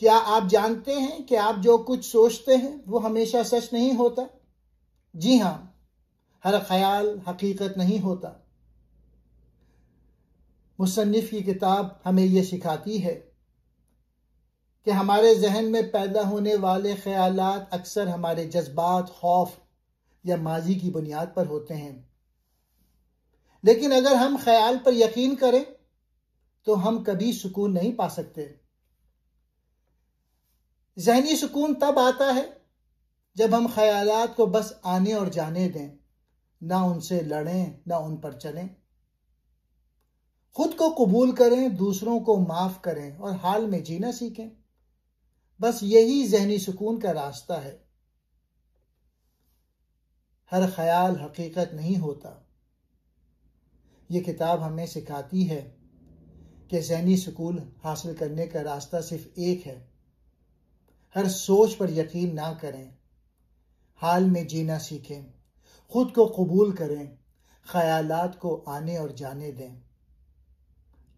کیا آپ جانتے ہیں کہ آپ جو کچھ سوچتے ہیں وہ ہمیشہ سچ نہیں ہوتا؟ جی ہاں، ہر خیال حقیقت نہیں ہوتا۔ مصنف کی کتاب ہمیں یہ سکھاتی ہے کہ ہمارے ذہن میں پیدا ہونے والے خیالات اکثر ہمارے جذبات، خوف یا ماضی کی بنیاد پر ہوتے ہیں۔ لیکن اگر ہم خیال پر یقین کریں تو ہم کبھی سکون نہیں پا سکتے۔ ذہنی سکون تب آتا ہے جب ہم خیالات کو بس آنے اور جانے دیں، نہ ان سے لڑیں، نہ ان پر چلیں۔ خود کو قبول کریں، دوسروں کو معاف کریں اور حال میں جینا سیکھیں۔ بس یہی ذہنی سکون کا راستہ ہے۔ ہر خیال حقیقت نہیں ہوتا۔ یہ کتاب ہمیں سکھاتی ہے کہ ذہنی سکون حاصل کرنے کا راستہ صرف ایک ہے۔ ہر سوچ پر یقین نہ کریں، حال میں جینا سیکھیں، خود کو قبول کریں، خیالات کو آنے اور جانے دیں۔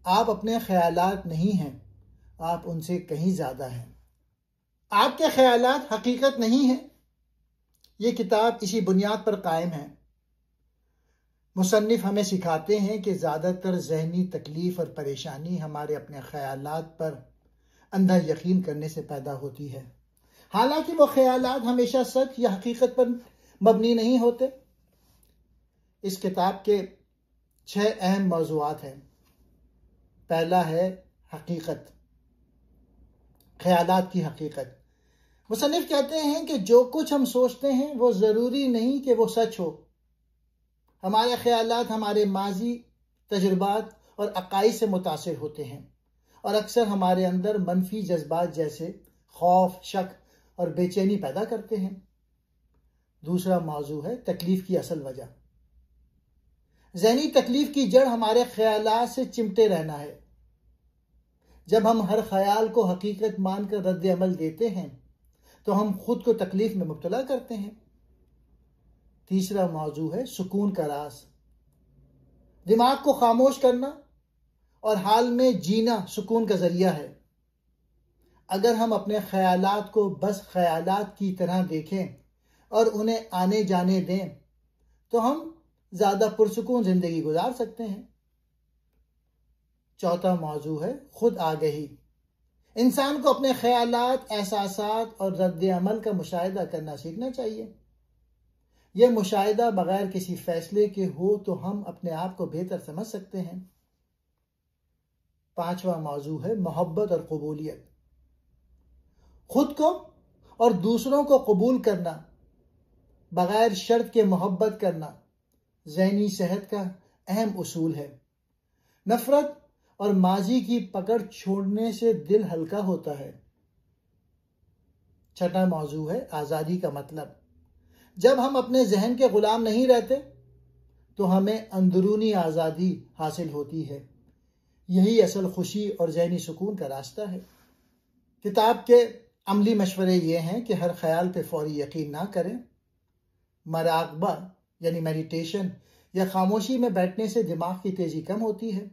آپ اپنے خیالات نہیں ہیں، آپ ان سے کہیں زیادہ ہیں۔ آپ کے خیالات حقیقت نہیں ہیں۔ یہ کتاب اسی بنیاد پر قائم ہے۔ مصنف ہمیں سکھاتے ہیں کہ زیادہ تر ذہنی تکلیف اور پریشانی ہمارے اپنے خیالات پر اندھا یقین کرنے سے پیدا ہوتی ہے، حالانکہ وہ خیالات ہمیشہ سچ یا حقیقت پر مبنی نہیں ہوتے۔ اس کتاب کے 6 اہم موضوعات ہیں۔ پہلا ہے حقیقت، خیالات کی حقیقت۔ مصنف کہتے ہیں کہ جو کچھ ہم سوچتے ہیں وہ ضروری نہیں کہ وہ سچ ہو۔ ہمارے خیالات ہمارے ماضی، تجربات اور عقائد سے متاثر ہوتے ہیں اور اکثر ہمارے اندر منفی جذبات جیسے خوف، شک اور بے چینی پیدا کرتے ہیں۔ دوسرا موضوع ہے تکلیف کی اصل وجہ۔ ذہنی تکلیف کی جڑ ہمارے خیالات سے چمٹے رہنا ہے۔ جب ہم ہر خیال کو حقیقت مان کر رد عمل دیتے ہیں تو ہم خود کو تکلیف میں مبتلا کرتے ہیں۔ تیسرا موضوع ہے سکون کا راز۔ دماغ کو خاموش کرنا اور حال میں جینا سکون کا ذریعہ ہے۔ اگر ہم اپنے خیالات کو بس خیالات کی طرح دیکھیں اور انہیں آنے جانے دیں تو ہم زیادہ پرسکون زندگی گزار سکتے ہیں۔ چوتھا موضوع ہے خود آگہی۔ انسان کو اپنے خیالات، احساسات اور رد عمل کا مشاہدہ کرنا سیکھنا چاہیے۔ یہ مشاہدہ بغیر کسی فیصلے کے ہو تو ہم اپنے آپ کو بہتر سمجھ سکتے ہیں۔ پانچواں موضوع ہے محبت اور قبولیت۔ خود کو اور دوسروں کو قبول کرنا، بغیر شرط کے محبت کرنا ذہنی صحت کا اہم اصول ہے۔ نفرت اور ماضی کی پکڑ چھوڑنے سے دل ہلکا ہوتا ہے۔ چھٹا موضوع ہے آزادی کا مطلب۔ جب ہم اپنے ذہن کے غلام نہیں رہتے تو ہمیں اندرونی آزادی حاصل ہوتی ہے۔ یہی اصل خوشی اور ذہنی سکون کا راستہ ہے۔ کتاب کے عملی مشورے یہ ہیں کہ ہر خیال پہ فوری یقین نہ کریں۔ مراقبہ یعنی میڈیٹیشن یا خاموشی میں بیٹھنے سے دماغ کی تیزی کم ہوتی ہے۔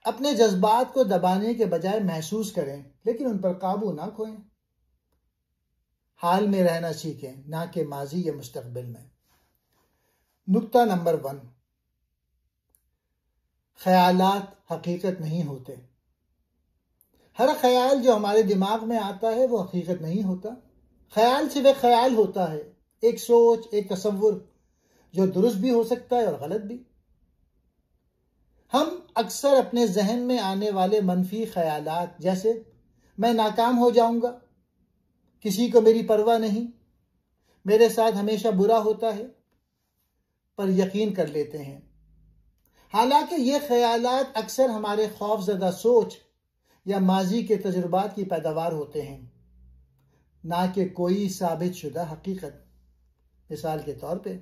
اپنے جذبات کو دبانے کے بجائے محسوس کریں لیکن ان پر قابو نہ کھوئیں۔ حال میں رہنا سیکھیں، نہ کہ ماضی یا مستقبل میں۔ نقطہ نمبر 1، خیالات حقیقت نہیں ہوتے۔ ہر خیال جو ہمارے دماغ میں آتا ہے وہ حقیقت نہیں ہوتا۔ خیال صرف ایک خیال ہوتا ہے، ایک سوچ، ایک تصور جو درست بھی ہو سکتا ہے اور غلط بھی۔ ہم اکثر اپنے ذہن میں آنے والے منفی خیالات جیسے میں ناکام ہو جاؤں گا، کسی کو میری پرواہ نہیں، میرے ساتھ ہمیشہ برا ہوتا ہے، پر یقین کر لیتے ہیں۔ حالانکہ یہ خیالات اکثر ہمارے خوف زدہ سوچ یا ماضی کے تجربات کی پیداوار ہوتے ہیں، نہ کہ کوئی ثابت شدہ حقیقت۔ مثال کے طور پہ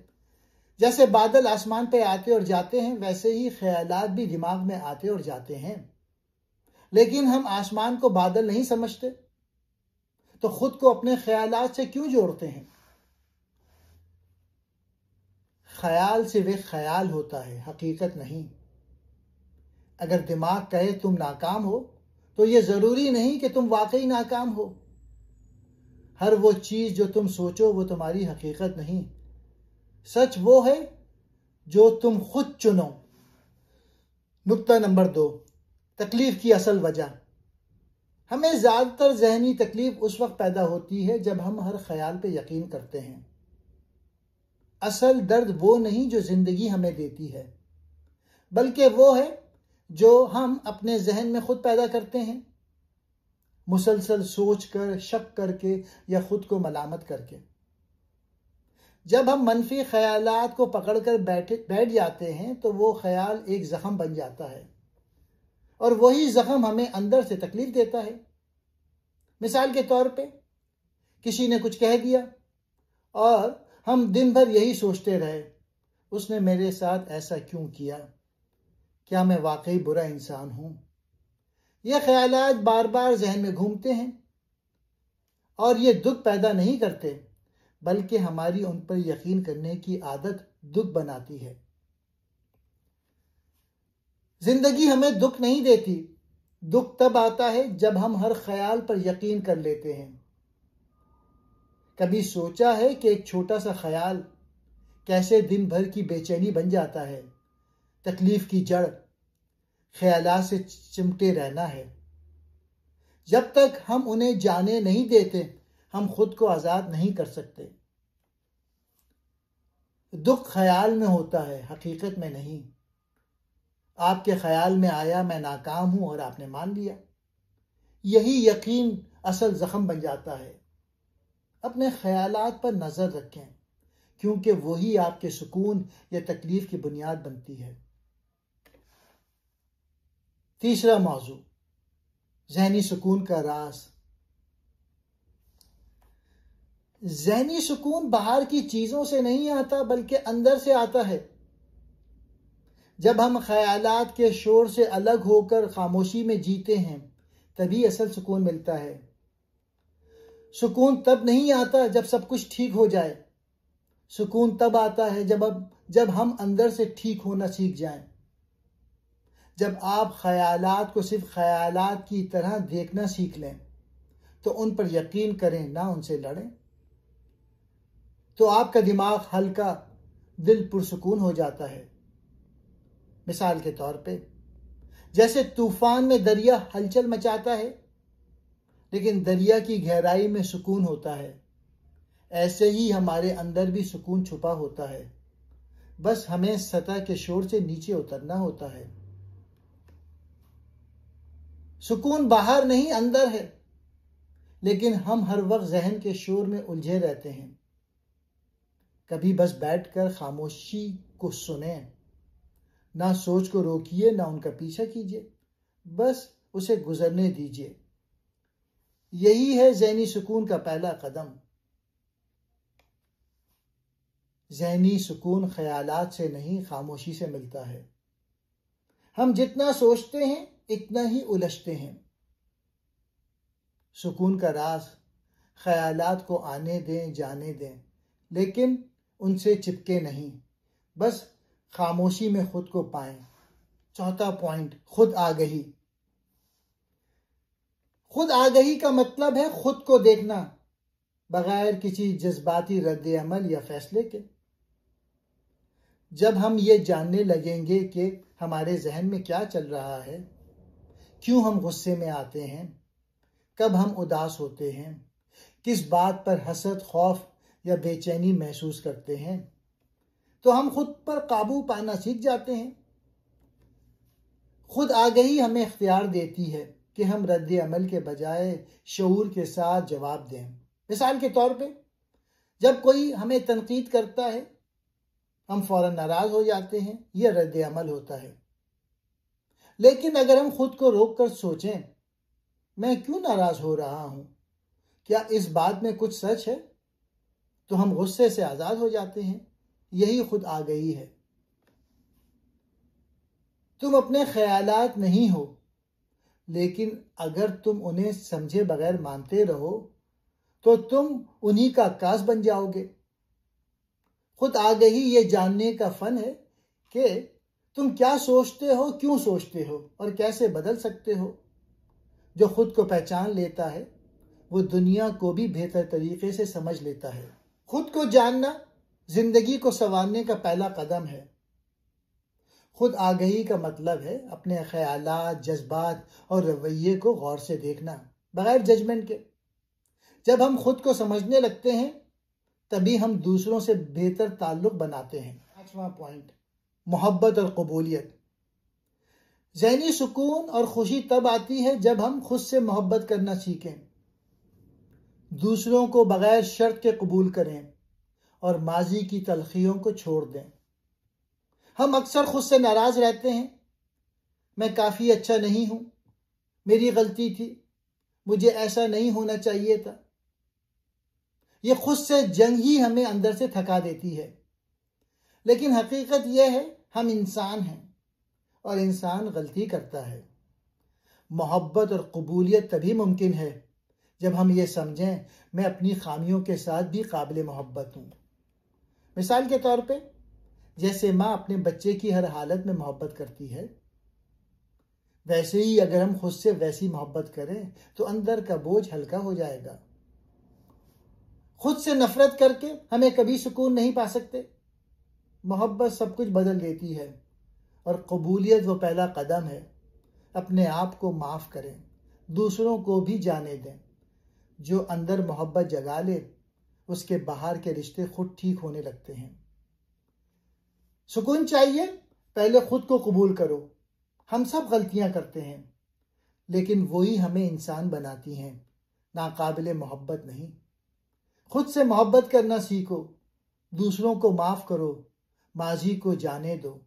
جیسے بادل آسمان پہ آتے اور جاتے ہیں، ویسے ہی خیالات بھی دماغ میں آتے اور جاتے ہیں، لیکن ہم آسمان کو بادل نہیں سمجھتے، تو خود کو اپنے خیالات سے کیوں جوڑتے ہیں؟ خیال صرف ایک خیال ہوتا ہے، حقیقت نہیں۔ اگر دماغ کہے تم ناکام ہو تو یہ ضروری نہیں کہ تم واقعی ناکام ہو۔ ہر وہ چیز جو تم سوچو وہ تمہاری حقیقت نہیں، سچ وہ ہے جو تم خود چنو۔ نقطہ نمبر 2، تکلیف کی اصل وجہ۔ ہمیں زیادہ تر ذہنی تکلیف اس وقت پیدا ہوتی ہے جب ہم ہر خیال پہ یقین کرتے ہیں۔ اصل درد وہ نہیں جو زندگی ہمیں دیتی ہے، بلکہ وہ ہے جو ہم اپنے ذہن میں خود پیدا کرتے ہیں، مسلسل سوچ کر، شک کر کے یا خود کو ملامت کر کے۔ جب ہم منفی خیالات کو پکڑ کر بیٹھ جاتے ہیں تو وہ خیال ایک زخم بن جاتا ہے، اور وہی زخم ہمیں اندر سے تکلیف دیتا ہے۔ مثال کے طور پہ کسی نے کچھ کہہ دیا اور ہم دن بھر یہی سوچتے رہے، اس نے میرے ساتھ ایسا کیوں کیا؟ کیا میں واقعی برا انسان ہوں؟ یہ خیالات بار بار ذہن میں گھومتے ہیں اور یہ دکھ پیدا نہیں کرتے، بلکہ ہماری ان پر یقین کرنے کی عادت دکھ بناتی ہے۔ زندگی ہمیں دکھ نہیں دیتی، دکھ تب آتا ہے جب ہم ہر خیال پر یقین کر لیتے ہیں۔ کبھی سوچا ہے کہ ایک چھوٹا سا خیال کیسے دن بھر کی بے چینی بن جاتا ہے؟ تکلیف کی جڑ خیالات سے چمٹے رہنا ہے۔ جب تک ہم انہیں جانے نہیں دیتے، ہم خود کو آزاد نہیں کر سکتے۔ دکھ خیال میں ہوتا ہے، حقیقت میں نہیں۔ آپ کے خیال میں آیا میں ناکام ہوں اور آپ نے مان لیا، یہی یقین اصل زخم بن جاتا ہے۔ اپنے خیالات پر نظر رکھیں، کیونکہ وہی آپ کے سکون یا تکلیف کی بنیاد بنتی ہے۔ تیسرا موضوع، ذہنی سکون کا راز۔ ذہنی سکون باہر کی چیزوں سے نہیں آتا بلکہ اندر سے آتا ہے۔ جب ہم خیالات کے شور سے الگ ہو کر خاموشی میں جیتے ہیں تبھی اصل سکون ملتا ہے۔ سکون تب نہیں آتا جب سب کچھ ٹھیک ہو جائے، سکون تب آتا ہے جب ہم اندر سے ٹھیک ہونا سیکھ جائیں۔ جب آپ خیالات کو صرف خیالات کی طرح دیکھنا سیکھ لیں تو ان پر یقین کریں، نہ ان سے لڑیں، تو آپ کا دماغ ہلکا، دل پرسکون ہو جاتا ہے۔ مثال کے طور پہ جیسے طوفان میں دریا ہلچل مچاتا ہے لیکن دریا کی گہرائی میں سکون ہوتا ہے، ایسے ہی ہمارے اندر بھی سکون چھپا ہوتا ہے، بس ہمیں سطح کے شور سے نیچے اترنا ہوتا ہے۔ سکون باہر نہیں اندر ہے، لیکن ہم ہر وقت ذہن کے شور میں الجھے رہتے ہیں۔ کبھی بس بیٹھ کر خاموشی کو سنیں، نہ سوچ کو روکیے نہ ان کا پیچھا کیجیے، بس اسے گزرنے دیجیے۔ یہی ہے ذہنی سکون کا پہلا قدم۔ ذہنی سکون خیالات سے نہیں، خاموشی سے ملتا ہے۔ ہم جتنا سوچتے ہیں اتنا ہی الجھتے ہیں۔ سکون کا راز، خیالات کو آنے دیں، جانے دیں، لیکن ان سے چپکے نہیں، بس خاموشی میں خود کو پائیں۔ چوتھا پوائنٹ، خود آگہی۔ خود آگہی کا مطلب ہے خود کو دیکھنا بغیر کسی جذباتی رد عمل یا فیصلے کے۔ جب ہم یہ جاننے لگیں گے کہ ہمارے ذہن میں کیا چل رہا ہے، کیوں ہم غصے میں آتے ہیں، کب ہم اداس ہوتے ہیں، کس بات پر حسد، خوف یا بے چینی محسوس کرتے ہیں، تو ہم خود پر قابو پانا سیکھ جاتے ہیں۔ خود آگہی ہمیں اختیار دیتی ہے کہ ہم رد عمل کے بجائے شعور کے ساتھ جواب دیں۔ مثال کے طور پہ جب کوئی ہمیں تنقید کرتا ہے ہم فوراً ناراض ہو جاتے ہیں، یہ رد عمل ہوتا ہے۔ لیکن اگر ہم خود کو روک کر سوچیں میں کیوں ناراض ہو رہا ہوں، کیا اس بات میں کچھ سچ ہے، تو ہم غصے سے آزاد ہو جاتے ہیں۔ یہی خود آگہی ہے۔ تم اپنے خیالات نہیں ہو، لیکن اگر تم انہیں سمجھے بغیر مانتے رہو تو تم انہی کا عکاس بن جاؤ گے۔ خود آگہی یہ جاننے کا فن ہے کہ تم کیا سوچتے ہو، کیوں سوچتے ہو اور کیسے بدل سکتے ہو۔ جو خود کو پہچان لیتا ہے وہ دنیا کو بھی بہتر طریقے سے سمجھ لیتا ہے۔ خود کو جاننا زندگی کو سنوارنے کا پہلا قدم ہے۔ خود آگہی کا مطلب ہے اپنے خیالات، جذبات اور رویے کو غور سے دیکھنا، بغیر ججمنٹ کے۔ جب ہم خود کو سمجھنے لگتے ہیں تبھی ہم دوسروں سے بہتر تعلق بناتے ہیں۔ 5واں پوائنٹ، محبت اور قبولیت۔ ذہنی سکون اور خوشی تب آتی ہے جب ہم خود سے محبت کرنا سیکھیں، دوسروں کو بغیر شرط کے قبول کریں اور ماضی کی تلخیوں کو چھوڑ دیں۔ ہم اکثر خود سے ناراض رہتے ہیں، میں کافی اچھا نہیں ہوں، میری غلطی تھی، مجھے ایسا نہیں ہونا چاہیے تھا۔ یہ خود سے جنگ ہی ہمیں اندر سے تھکا دیتی ہے۔ لیکن حقیقت یہ ہے ہم انسان ہیں اور انسان غلطی کرتا ہے۔ محبت اور قبولیت تبھی ممکن ہے جب ہم یہ سمجھیں میں اپنی خامیوں کے ساتھ بھی قابل محبت ہوں۔ مثال کے طور پہ جیسے ماں اپنے بچے کی ہر حالت میں محبت کرتی ہے، ویسے ہی اگر ہم خود سے ویسی محبت کریں تو اندر کا بوجھ ہلکا ہو جائے گا۔ خود سے نفرت کر کے ہمیں کبھی سکون نہیں پا سکتے۔ محبت سب کچھ بدل دیتی ہے اور قبولیت وہ پہلا قدم ہے۔ اپنے آپ کو معاف کریں، دوسروں کو بھی جانے دیں۔ جو اندر محبت جگا لے اس کے باہر کے رشتے خود ٹھیک ہونے لگتے ہیں۔ سکون چاہیے، پہلے خود کو قبول کرو۔ ہم سب غلطیاں کرتے ہیں لیکن وہی ہمیں انسان بناتی ہیں، ناقابل محبت نہیں۔ خود سے محبت کرنا سیکھو، دوسروں کو معاف کرو، ماضی کو جانے دو،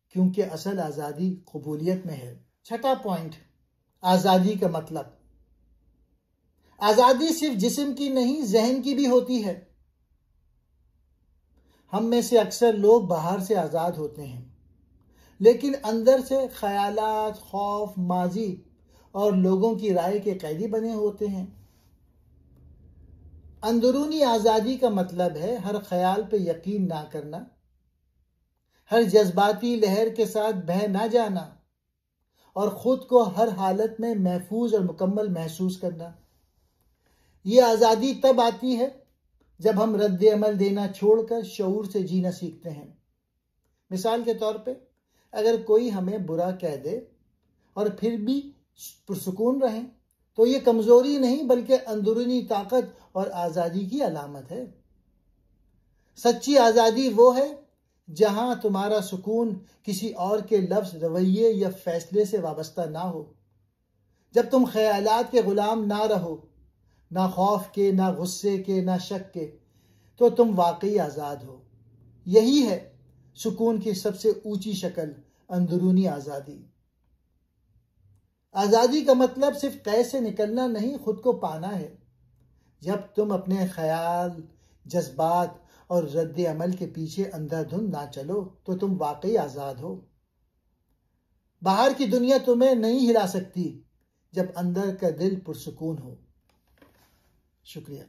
کیونکہ اصل آزادی قبولیت میں ہے۔ 6واں پوائنٹ، آزادی کا مطلب۔ آزادی صرف جسم کی نہیں، ذہن کی بھی ہوتی ہے۔ ہم میں سے اکثر لوگ باہر سے آزاد ہوتے ہیں لیکن اندر سے خیالات، خوف، ماضی اور لوگوں کی رائے کے قیدی بنے ہوتے ہیں۔ اندرونی آزادی کا مطلب ہے ہر خیال پہ یقین نہ کرنا، ہر جذباتی لہر کے ساتھ بہہ نہ جانا اور خود کو ہر حالت میں محفوظ اور مکمل محسوس کرنا۔ یہ آزادی تب آتی ہے جب ہم رد عمل دینا چھوڑ کر شعور سے جینا سیکھتے ہیں۔ مثال کے طور پہ اگر کوئی ہمیں برا کہہ دے اور پھر بھی پرسکون رہیں تو یہ کمزوری نہیں بلکہ اندرونی طاقت اور آزادی کی علامت ہے۔ سچی آزادی وہ ہے جہاں تمہارا سکون کسی اور کے لفظ، رویے یا فیصلے سے وابستہ نہ ہو، جب تم خیالات کے غلام نہ رہو، نہ خوف کے، نہ غصے کے، نہ شک کے، تو تم واقعی آزاد ہو۔ یہی ہے سکون کی سب سے اونچی شکل، اندرونی آزادی۔ آزادی کا مطلب صرف قید سے نکلنا نہیں، خود کو پانا ہے۔ جب تم اپنے خیال، جذبات اور رد عمل کے پیچھے اندھا دھند نہ چلو تو تم واقعی آزاد ہو۔ باہر کی دنیا تمہیں نہیں ہلا سکتی جب اندر کا دل پرسکون ہو۔ شکریہ۔